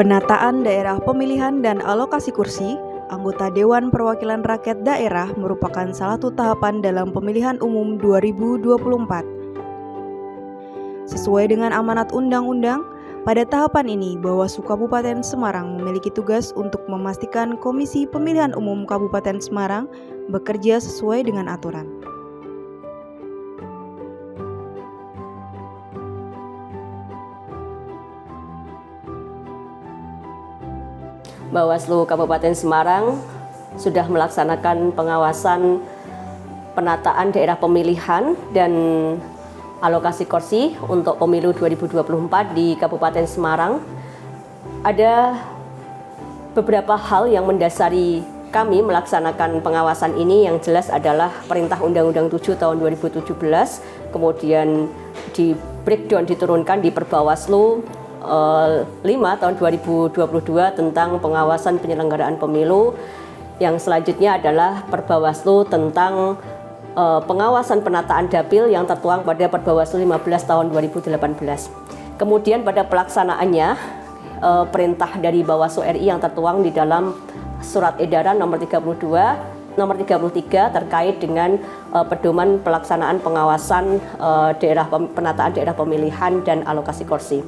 Penataan daerah pemilihan dan alokasi kursi, anggota Dewan Perwakilan Rakyat Daerah merupakan salah satu tahapan dalam pemilihan umum 2024. Sesuai dengan amanat undang-undang, pada tahapan ini Bawaslu Kabupaten Semarang memiliki tugas untuk memastikan Komisi Pemilihan Umum Kabupaten Semarang bekerja sesuai dengan aturan. Bawaslu Kabupaten Semarang sudah melaksanakan pengawasan penataan daerah pemilihan dan alokasi kursi untuk pemilu 2024 di Kabupaten Semarang. Ada beberapa hal yang mendasari kami melaksanakan pengawasan ini. Yang jelas adalah Perintah Undang-Undang 7 tahun 2017, kemudian di breakdown diturunkan di Perbawaslu 5 tahun 2022 tentang pengawasan penyelenggaraan pemilu. Yang selanjutnya adalah Perbawaslu tentang pengawasan penataan dapil yang tertuang pada Perbawaslu 15 tahun 2018. Kemudian pada pelaksanaannya perintah dari Bawaslu RI yang tertuang di dalam Surat Edaran nomor 33 terkait dengan pedoman pelaksanaan pengawasan penataan daerah pemilihan dan alokasi kursi.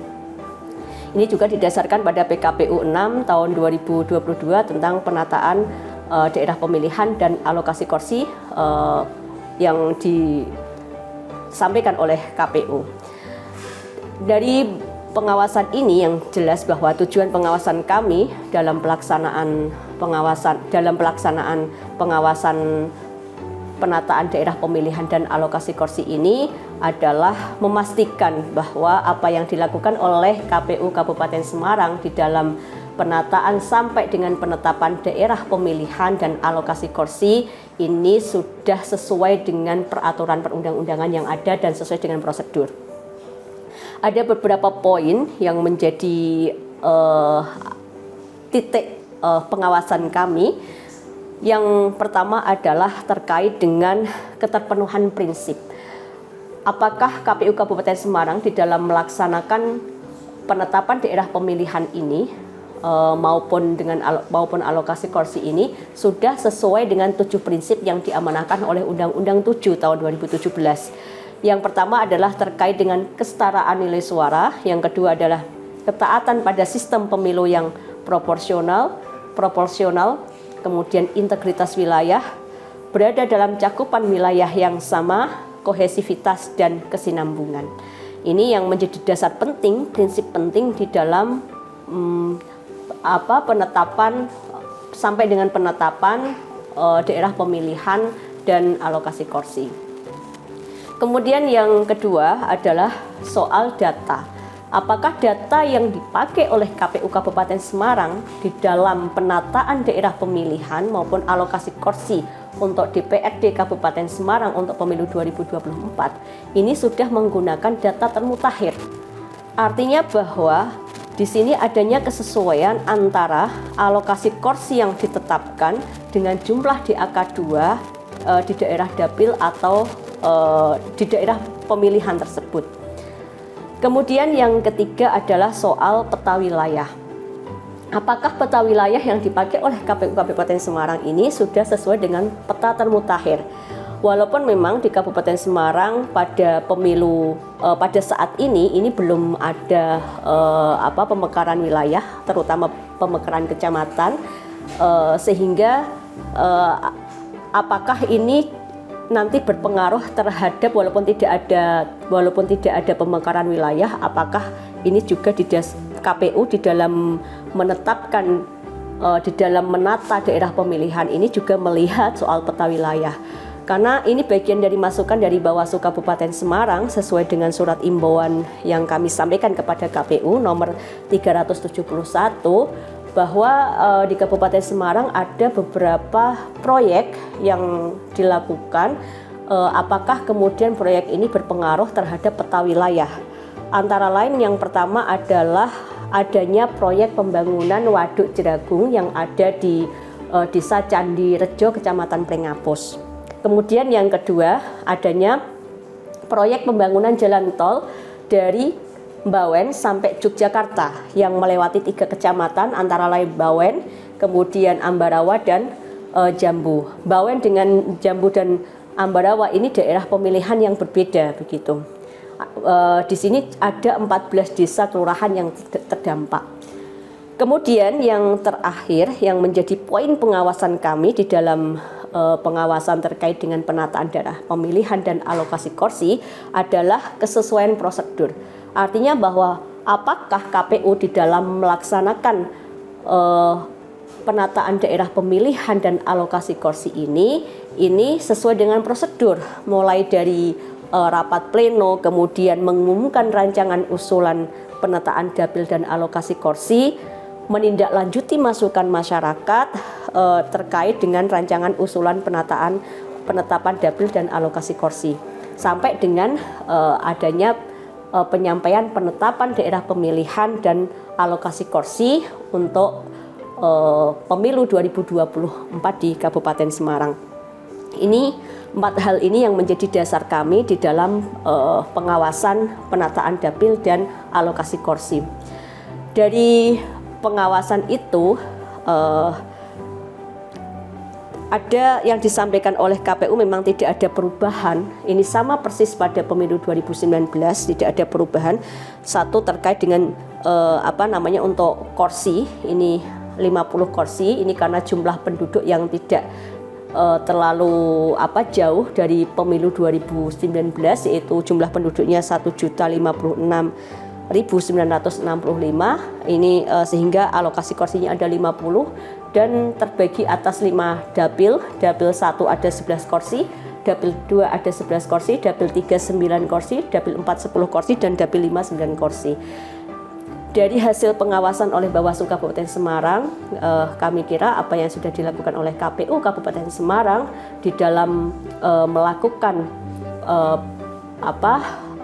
Ini juga didasarkan pada PKPU 6 tahun 2022 tentang penataan daerah pemilihan dan alokasi kursi yang disampaikan oleh KPU. Dari pengawasan ini yang jelas bahwa tujuan pengawasan kami dalam pelaksanaan pengawasan penataan daerah pemilihan dan alokasi kursi ini adalah memastikan bahwa apa yang dilakukan oleh KPU Kabupaten Semarang di dalam penataan sampai dengan penetapan daerah pemilihan dan alokasi kursi ini sudah sesuai dengan peraturan perundang-undangan yang ada dan sesuai dengan prosedur. Ada beberapa poin yang menjadi titik pengawasan kami. Yang pertama adalah terkait dengan keterpenuhan prinsip. Apakah KPU Kabupaten Semarang di dalam melaksanakan penetapan daerah pemilihan ini maupun alokasi kursi ini sudah sesuai dengan 7 prinsip yang diamanahkan oleh Undang-Undang 7 tahun 2017. Yang pertama adalah terkait dengan kesetaraan nilai suara, yang kedua adalah ketaatan pada sistem pemilu yang proporsional, kemudian integritas wilayah, berada dalam cakupan wilayah yang sama, kohesivitas dan kesinambungan. Ini yang menjadi dasar penting, prinsip penting di dalam penetapan sampai dengan penetapan daerah pemilihan dan alokasi kursi. Kemudian yang kedua adalah soal data. Apakah data yang dipakai oleh KPU Kabupaten Semarang di dalam penataan daerah pemilihan maupun alokasi kursi untuk DPRD Kabupaten Semarang untuk pemilu 2024 ini sudah menggunakan data termutakhir. Artinya bahwa di sini adanya kesesuaian antara alokasi kursi yang ditetapkan dengan jumlah DAK 2 di daerah dapil atau di daerah pemilihan tersebut. Kemudian yang ketiga adalah soal peta wilayah. Apakah peta wilayah yang dipakai oleh KPU Kabupaten Semarang ini sudah sesuai dengan peta termutakhir? Walaupun memang di Kabupaten Semarang pada pemilu pada saat ini belum ada pemekaran wilayah, terutama pemekaran kecamatan, sehingga apakah ini nanti berpengaruh terhadap walaupun tidak ada pemekaran wilayah, apakah ini juga KPU di dalam menetapkan di dalam menata daerah pemilihan ini juga melihat soal peta wilayah. Karena ini bagian dari masukan dari Bawaslu Kabupaten Semarang sesuai dengan surat imbauan yang kami sampaikan kepada KPU nomor 371 bahwa di Kabupaten Semarang ada beberapa proyek yang dilakukan, apakah kemudian proyek ini berpengaruh terhadap peta wilayah. Antara lain yang pertama adalah adanya proyek pembangunan Waduk Jeragung yang ada di Desa Candi Rejo, Kecamatan Plengapus. Kemudian yang kedua adanya proyek pembangunan jalan tol dari Bawen sampai Yogyakarta yang melewati 3 kecamatan antara lain Bawen, kemudian Ambarawa dan Jambu. Bawen dengan Jambu dan Ambarawa ini daerah pemilihan yang berbeda begitu. Di sini ada 14 desa kelurahan yang terdampak. Kemudian yang terakhir yang menjadi poin pengawasan kami di dalam pengawasan terkait dengan penataan daerah pemilihan dan alokasi kursi adalah kesesuaian prosedur. Artinya bahwa apakah KPU di dalam melaksanakan penataan daerah pemilihan dan alokasi kursi ini sesuai dengan prosedur, mulai dari rapat pleno, kemudian mengumumkan rancangan usulan penataan dapil dan alokasi kursi, menindaklanjuti masukan masyarakat terkait dengan rancangan usulan penetapan dapil dan alokasi kursi, sampai dengan adanya penyampaian penetapan daerah pemilihan dan alokasi kursi untuk pemilu 2024 di Kabupaten Semarang. Ini 4 hal ini yang menjadi dasar kami di dalam pengawasan penataan dapil dan alokasi kursi. Dari pengawasan itu ada yang disampaikan oleh KPU memang tidak ada perubahan. Ini sama persis pada pemilu 2019, tidak ada perubahan. Satu terkait dengan untuk kursi, ini 50 kursi, ini karena jumlah penduduk yang tidak terlalu jauh dari pemilu 2019, yaitu jumlah penduduknya 1.056.965. Ini sehingga alokasi kursinya ada 50 dan terbagi atas 5 dapil. Dapil 1 ada 11 kursi, dapil 2 ada 11 kursi, dapil 3 9 kursi, dapil 4 10 kursi, dan dapil 5 9 kursi. Dari hasil pengawasan oleh Bawaslu Kabupaten Semarang, kami kira apa yang sudah dilakukan oleh KPU Kabupaten Semarang di dalam melakukan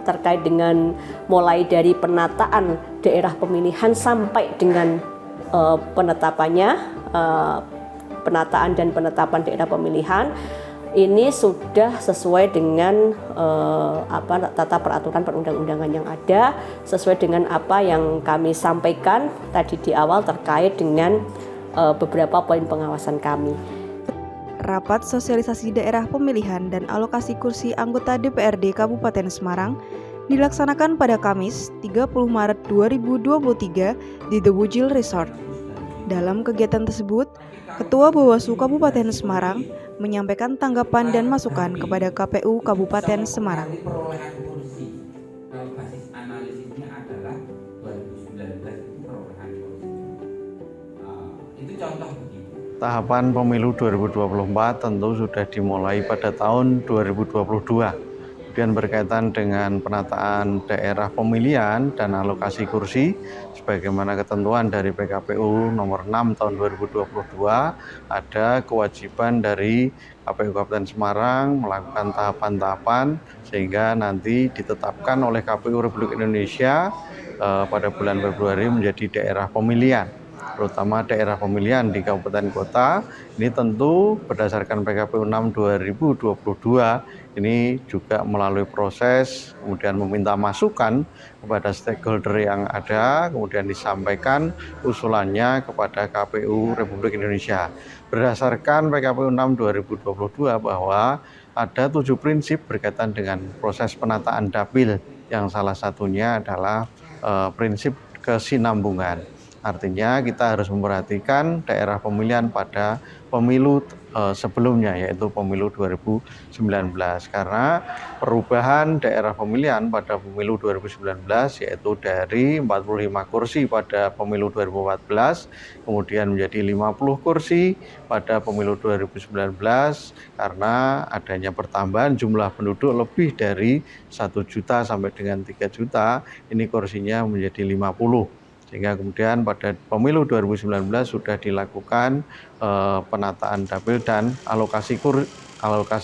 terkait dengan mulai dari penataan daerah pemilihan sampai dengan penataan dan penetapan daerah pemilihan ini sudah sesuai dengan tata peraturan perundang-undangan yang ada, sesuai dengan apa yang kami sampaikan tadi di awal terkait dengan beberapa poin pengawasan kami. Rapat sosialisasi daerah pemilihan dan alokasi kursi anggota DPRD Kabupaten Semarang dilaksanakan pada Kamis 30 Maret 2023 di The Wujil Resort. Dalam kegiatan tersebut, Ketua Bawaslu Kabupaten Semarang menyampaikan tanggapan dan masukan kepada KPU Kabupaten Semarang. Perolehan kursi, basis analisisnya adalah 2019 itu perolehan kursi. Itu contoh begitu. Tahapan pemilu 2024 tentu sudah dimulai pada tahun 2022. Kemudian berkaitan dengan penataan daerah pemilihan dan alokasi kursi sebagaimana ketentuan dari PKPU nomor 6 tahun 2022, ada kewajiban dari KPU Kabupaten Semarang melakukan tahapan-tahapan sehingga nanti ditetapkan oleh KPU Republik Indonesia pada bulan Februari menjadi daerah pemilihan, terutama daerah pemilihan di kabupaten kota. Ini tentu berdasarkan PKPU 6 2022 ini juga melalui proses kemudian meminta masukan kepada stakeholder yang ada, kemudian disampaikan usulannya kepada KPU Republik Indonesia. Berdasarkan PKPU 6 2022 bahwa ada 7 prinsip berkaitan dengan proses penataan dapil, yang salah satunya adalah prinsip kesinambungan. Artinya kita harus memperhatikan daerah pemilihan pada pemilu sebelumnya, yaitu pemilu 2019, karena perubahan daerah pemilihan pada pemilu 2019 yaitu dari 45 kursi pada pemilu 2014 kemudian menjadi 50 kursi pada pemilu 2019 karena adanya pertambahan jumlah penduduk lebih dari 1 juta sampai dengan 3 juta, ini kursinya menjadi 50. Sehingga kemudian pada pemilu 2019 sudah dilakukan penataan dapil dan alokasi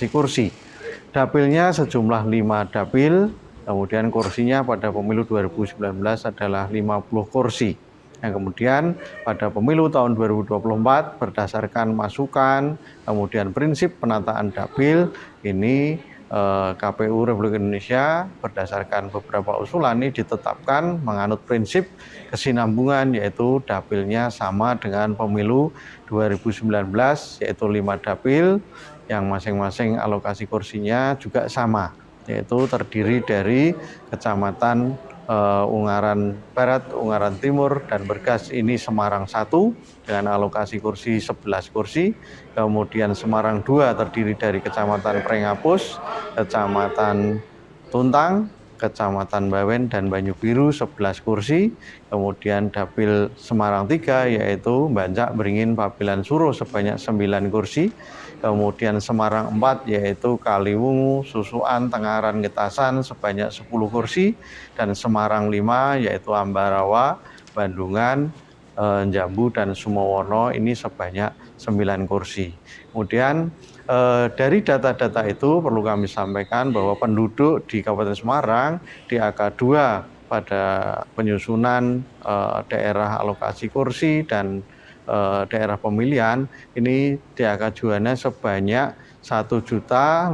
kursi. Dapilnya sejumlah 5 dapil, kemudian kursinya pada pemilu 2019 adalah 50 kursi. Yang kemudian pada pemilu tahun 2024 berdasarkan masukan, kemudian prinsip penataan dapil ini KPU Republik Indonesia berdasarkan beberapa usulan ini ditetapkan menganut prinsip kesinambungan, yaitu dapilnya sama dengan pemilu 2019, yaitu 5 dapil yang masing-masing alokasi kursinya juga sama, yaitu terdiri dari kecamatan Ungaran Barat, Ungaran Timur, dan Bergas. Ini Semarang 1 dengan alokasi kursi 11 kursi. Kemudian Semarang 2 terdiri dari Kecamatan Prengapus, Kecamatan Tuntang, Kecamatan Bawen, dan Banyu Biru 11 kursi. Kemudian Dapil Semarang 3 yaitu Bancak, Beringin, Pabilan, Suruh sebanyak 9 kursi. Kemudian Semarang 4 yaitu Kaliwungu, Susuan, Tengaran, Getasan sebanyak 10 kursi. Dan Semarang 5 yaitu Ambarawa, Bandungan, Jambu, dan Sumowono ini sebanyak 9 kursi. Kemudian dari data-data itu perlu kami sampaikan bahwa penduduk di Kabupaten Semarang di AK 2 pada penyusunan daerah alokasi kursi dan daerah pemilihan ini DAK Juwana sebanyak 1.056.965,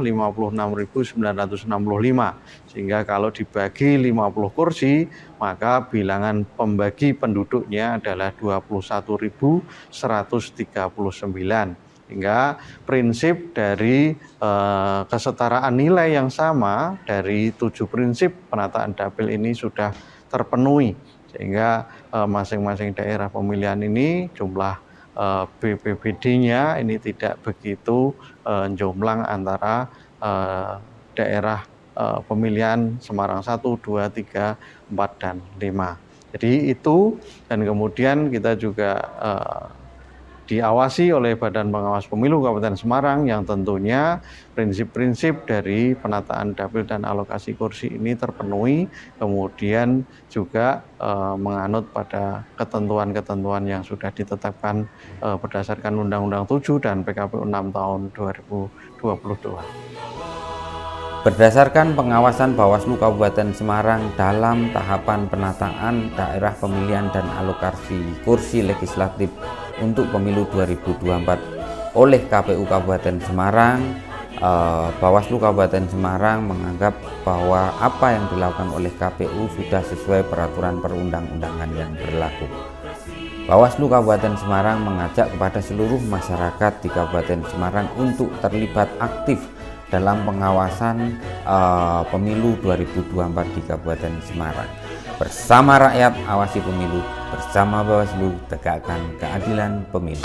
sehingga kalau dibagi 50 kursi maka bilangan pembagi penduduknya adalah 21.139, hingga prinsip dari kesetaraan nilai yang sama dari 7 prinsip penataan dapil ini sudah terpenuhi, sehingga masing-masing daerah pemilihan ini jumlah BPBD-nya ini tidak begitu jomplang antara daerah pemilihan Semarang 1, 2, 3, 4, dan 5. Jadi itu, dan kemudian kita juga diawasi oleh Badan Pengawas Pemilu Kabupaten Semarang yang tentunya prinsip-prinsip dari penataan dapil dan alokasi kursi ini terpenuhi, kemudian juga menganut pada ketentuan-ketentuan yang sudah ditetapkan berdasarkan Undang-Undang 7 dan PKPU 6 tahun 2022. Berdasarkan pengawasan Bawaslu Kabupaten Semarang dalam tahapan penataan daerah pemilihan dan alokasi kursi legislatif untuk pemilu 2024 oleh KPU Kabupaten Semarang, Bawaslu Kabupaten Semarang menganggap bahwa apa yang dilakukan oleh KPU sudah sesuai peraturan perundang-undangan yang berlaku. Bawaslu Kabupaten Semarang mengajak kepada seluruh masyarakat di Kabupaten Semarang untuk terlibat aktif dalam pengawasan pemilu 2024 di Kabupaten Semarang. Bersama rakyat awasi pemilu, bersama Bawaslu tegakkan keadilan pemilu.